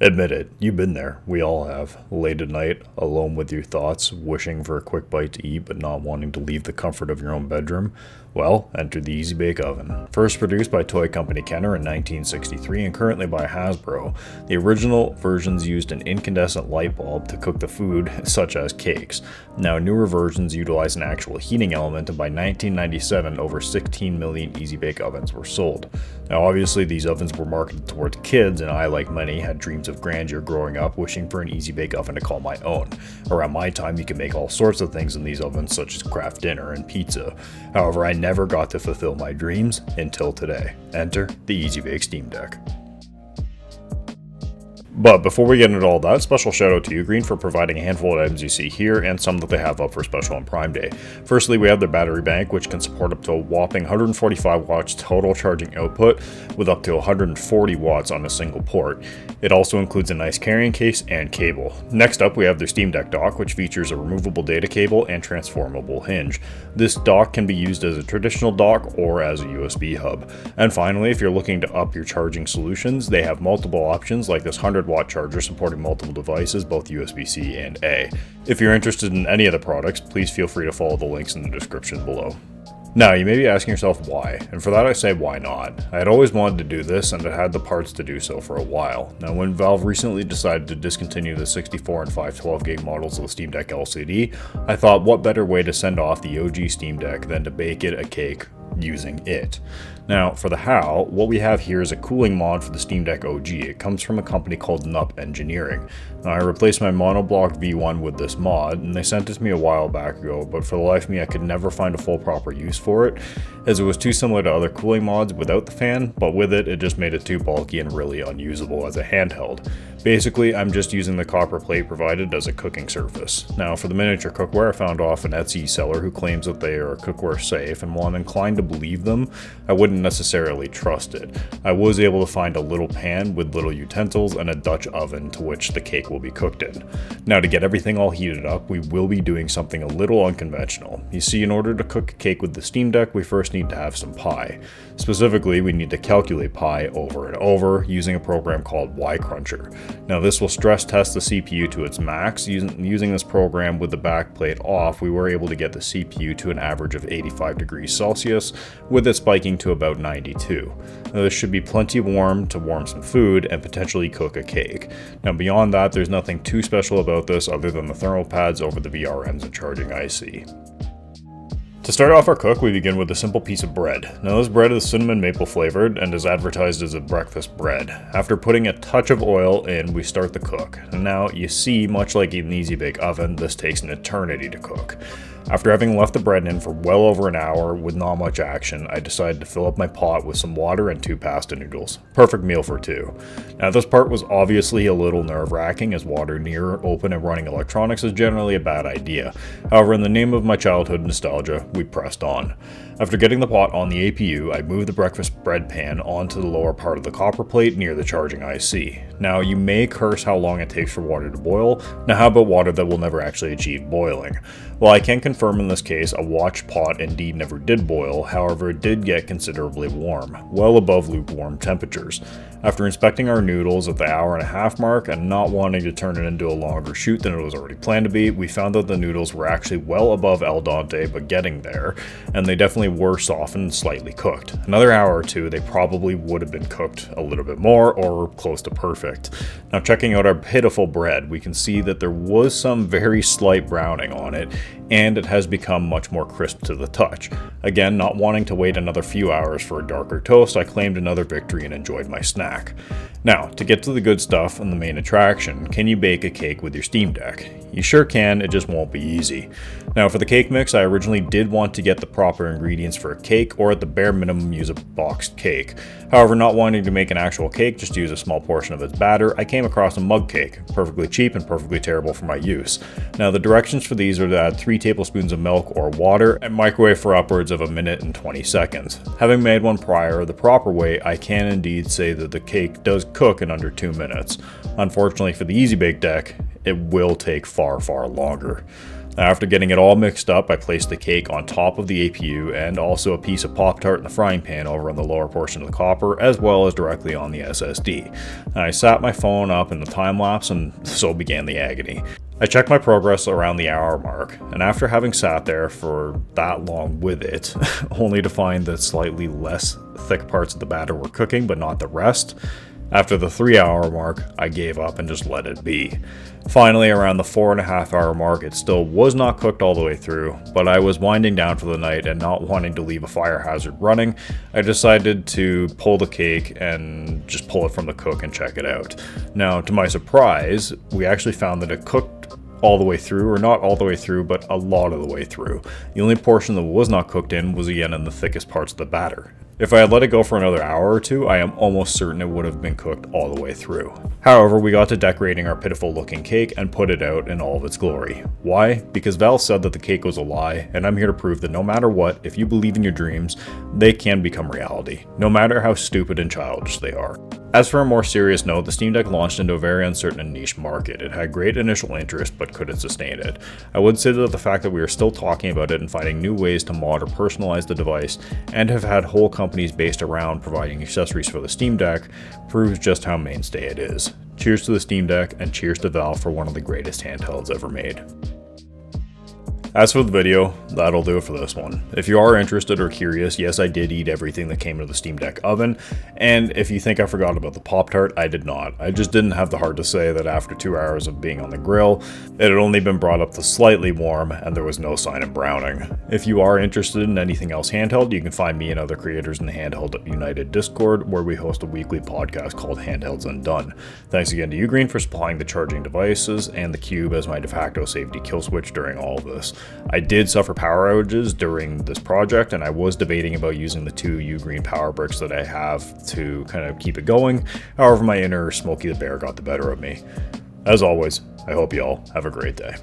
Admit it, you've been there. We all have. Late at night, alone with your thoughts, wishing for a quick bite to eat but not wanting to leave the comfort of your own bedroom. Well, enter the Easy Bake Oven. First produced by toy company Kenner in 1963 and currently by Hasbro, the original versions used an incandescent light bulb to cook the food, such as cakes. Now, newer versions utilize an actual heating element, and by 1997, over 16 million Easy Bake Ovens were sold. Now, obviously, these ovens were marketed towards kids, and I, like many, had dreams of grandeur growing up, wishing for an Easy Bake Oven to call my own. Around my time, you could make all sorts of things in these ovens, such as craft dinner and pizza. However, I never got to fulfill my dreams until today. Enter the Easy Bake Steam Deck. But before we get into all that, special shout out to UGreen for providing a handful of items you see here and some that they have up for special on Prime Day. Firstly, we have their battery bank, which can support up to a whopping 145 watts total charging output with up to 140 watts on a single port. It also includes a nice carrying case and cable. Next up, we have their Steam Deck dock, which features a removable data cable and transformable hinge. This dock can be used as a traditional dock or as a USB hub. And finally, if you're looking to up your charging solutions, they have multiple options like this 100-watt charger supporting multiple devices, both USB-C and A. If you're interested in any of the products, please feel free to follow the links in the description below. Now, you may be asking yourself why, and for that I say why not. I had always wanted to do this and had the parts to do so for a while. Now, when Valve recently decided to discontinue the 64 and 512 gig models of the Steam Deck LCD, I thought what better way to send off the OG Steam Deck than to bake it a cake using it. Now, for the how, what we have here is a cooling mod for the Steam Deck OG. It comes from a company called Nup Engineering. Now, I replaced my monoblock V1 with this mod, and they sent it to me a while back ago, but for the life of me I could never find a full proper use for it, as it was too similar to other cooling mods without the fan, but with it, it just made it too bulky and really unusable as a handheld. Basically, I'm just using the copper plate provided as a cooking surface. Now, for the miniature cookware, I found off an Etsy seller who claims that they are cookware safe, and while I'm inclined to believe them, I wouldn't necessarily trust it. I was able to find a little pan with little utensils and a Dutch oven to which the cake will be cooked in. Now, to get everything all heated up, we will be doing something a little unconventional. You see, in order to cook a cake with the Steam Deck, we first need to have some pi. Specifically, we need to calculate pi over and over using a program called Y-Cruncher. Now, this will stress test the CPU to its max. Using this program with the backplate off, we were able to get the CPU to an average of 85 degrees Celsius, with it spiking to about 92. Now, this should be plenty warm to warm some food and potentially cook a cake. Now, beyond that, there's nothing too special about this other than the thermal pads over the VRMs and charging IC. To start off our cook, we begin with a simple piece of bread. Now, this bread is cinnamon maple flavored and is advertised as a breakfast bread. After putting a touch of oil in, we start the cook. And now, you see, much like an Easy Bake Oven, this takes an eternity to cook. After having left the bread in for well over an hour with not much action, I decided to fill up my pot with some water and 2 pasta noodles. Perfect meal for 2. Now, this part was obviously a little nerve-wracking, as water near open and running electronics is generally a bad idea. However, in the name of my childhood nostalgia, we pressed on. After getting the pot on the APU, I moved the breakfast bread pan onto the lower part of the copper plate near the charging IC. Now, you may curse how long it takes for water to boil. Now, how about water that will never actually achieve boiling? Well, I can confirm in this case a watch pot indeed never did boil, however it did get considerably warm, well above lukewarm temperatures. After inspecting our noodles at the hour-and-a-half mark and not wanting to turn it into a longer shoot than it was already planned to be, we found that the noodles were actually well above al dente but getting there, and they definitely were softened and slightly cooked. Another hour or two, they probably would have been cooked a little bit more or close to perfect. Now, checking out our pitiful bread, we can see that there was some very slight browning on it, and it has become much more crisp to the touch. Again, not wanting to wait another few hours for a darker toast, I claimed another victory and enjoyed my snack. Now, to get to the good stuff and the main attraction, can you bake a cake with your Steam Deck? You sure can, it just won't be easy. Now, for the cake mix, I originally did want to get the proper ingredients for a cake, or at the bare minimum use a boxed cake. However, not wanting to make an actual cake, just to use a small portion of its batter, I came across a mug cake, perfectly cheap and perfectly terrible for my use. Now, the directions for these are to add 3 tablespoons of milk or water and microwave for upwards of 1 minute and 20 seconds. Having made one prior the proper way, I can indeed say that the cake does cook in under 2 minutes. Unfortunately for the Easy Bake Deck, it will take far longer. After getting it all mixed up, I placed the cake on top of the APU and also a piece of Pop-Tart in the frying pan over on the lower portion of the copper, as well as directly on the SSD. I sat my phone up in the time lapse, and so began the agony. I checked my progress around the hour mark, and after having sat there for that long with it, only to find that slightly less thick parts of the batter were cooking, but not the rest, after the 3-hour mark, I gave up and just let it be. Finally, around the 4.5-hour mark, it still was not cooked all the way through, but I was winding down for the night and not wanting to leave a fire hazard running, I decided to pull the cake and just pull it from the cook and check it out. Now, to my surprise, we actually found that it cooked all the way through, or not all the way through, but a lot of the way through. The only portion that was not cooked in was again in the thickest parts of the batter. If I had let it go for another hour or two, I am almost certain it would have been cooked all the way through. However, we got to decorating our pitiful looking cake and put it out in all of its glory. Why? Because Val said that the cake was a lie, and I'm here to prove that no matter what, if you believe in your dreams, they can become reality, no matter how stupid and childish they are. As for a more serious note, the Steam Deck launched into a very uncertain and niche market. It had great initial interest, but couldn't sustain it. I would say that the fact that we are still talking about it and finding new ways to mod or personalize the device, and have had whole companies based around providing accessories for the Steam Deck, proves just how mainstay it is. Cheers to the Steam Deck, and cheers to Valve for one of the greatest handhelds ever made. As for the video, that'll do it for this one. If you are interested or curious, yes, I did eat everything that came to the Steam Deck oven, and if you think I forgot about the Pop-Tart, I did not. I just didn't have the heart to say that after 2 hours of being on the grill, it had only been brought up to slightly warm, and there was no sign of browning. If you are interested in anything else handheld, you can find me and other creators in the Handheld United Discord, where we host a weekly podcast called Handhelds Undone. Thanks again to UGreen for supplying the charging devices, and the Cube as my de facto safety kill switch during all of this. I did suffer power outages during this project, and I was debating about using the 2 UGreen power bricks that I have to kind of keep it going. However, my inner Smokey the Bear got the better of me. As always, I hope you all have a great day.